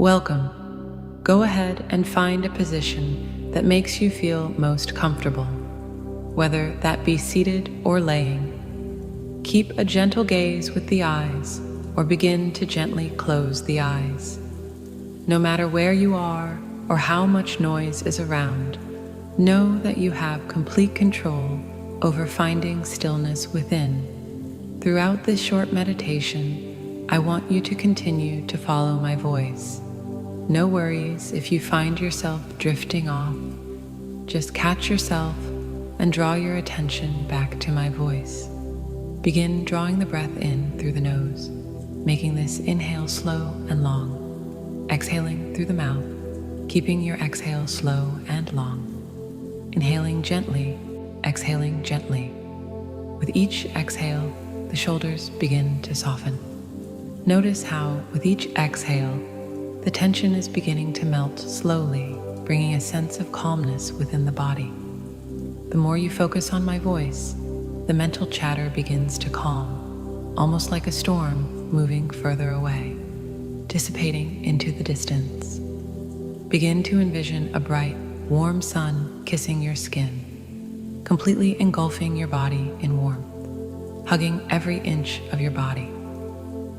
Welcome. Go ahead and find a position that makes you feel most comfortable, whether that be seated or laying. Keep a gentle gaze with the eyes, or begin to gently close the eyes. No matter where you are or how much noise is around, know that you have complete control over finding stillness within. Throughout this short meditation, I want you to continue to follow my voice. No worries if you find yourself drifting off. Just catch yourself and draw your attention back to my voice. Begin drawing the breath in through the nose, making this inhale slow and long. Exhaling through the mouth, keeping your exhale slow and long. Inhaling gently, exhaling gently. With each exhale, the shoulders begin to soften. Notice how, with each exhale, the tension is beginning to melt slowly, bringing a sense of calmness within the body. The more you focus on my voice, the mental chatter begins to calm, almost like a storm moving further away, dissipating into the distance. Begin to envision a bright, warm sun kissing your skin, completely engulfing your body in warmth, hugging every inch of your body.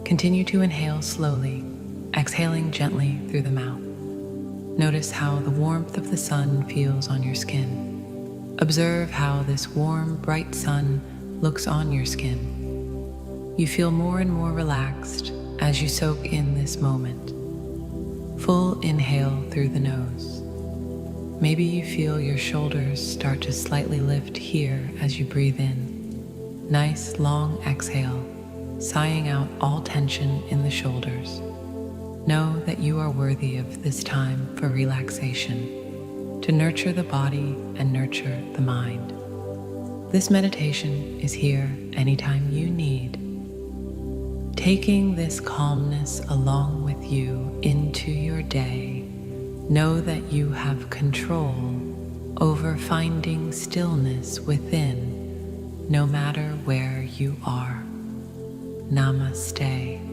Continue to inhale slowly, exhaling gently through the mouth. Notice how the warmth of the sun feels on your skin. Observe how this warm, bright sun looks on your skin. You feel more and more relaxed as you soak in this moment. Full inhale through the nose. Maybe you feel your shoulders start to slightly lift here as you breathe in. Nice long exhale, sighing out all tension in the shoulders. Know that you are worthy of this time for relaxation, to nurture the body and nurture the mind. This meditation is here anytime you need. Taking this calmness along with you into your day, know that you have control over finding stillness within, no matter where you are. Namaste.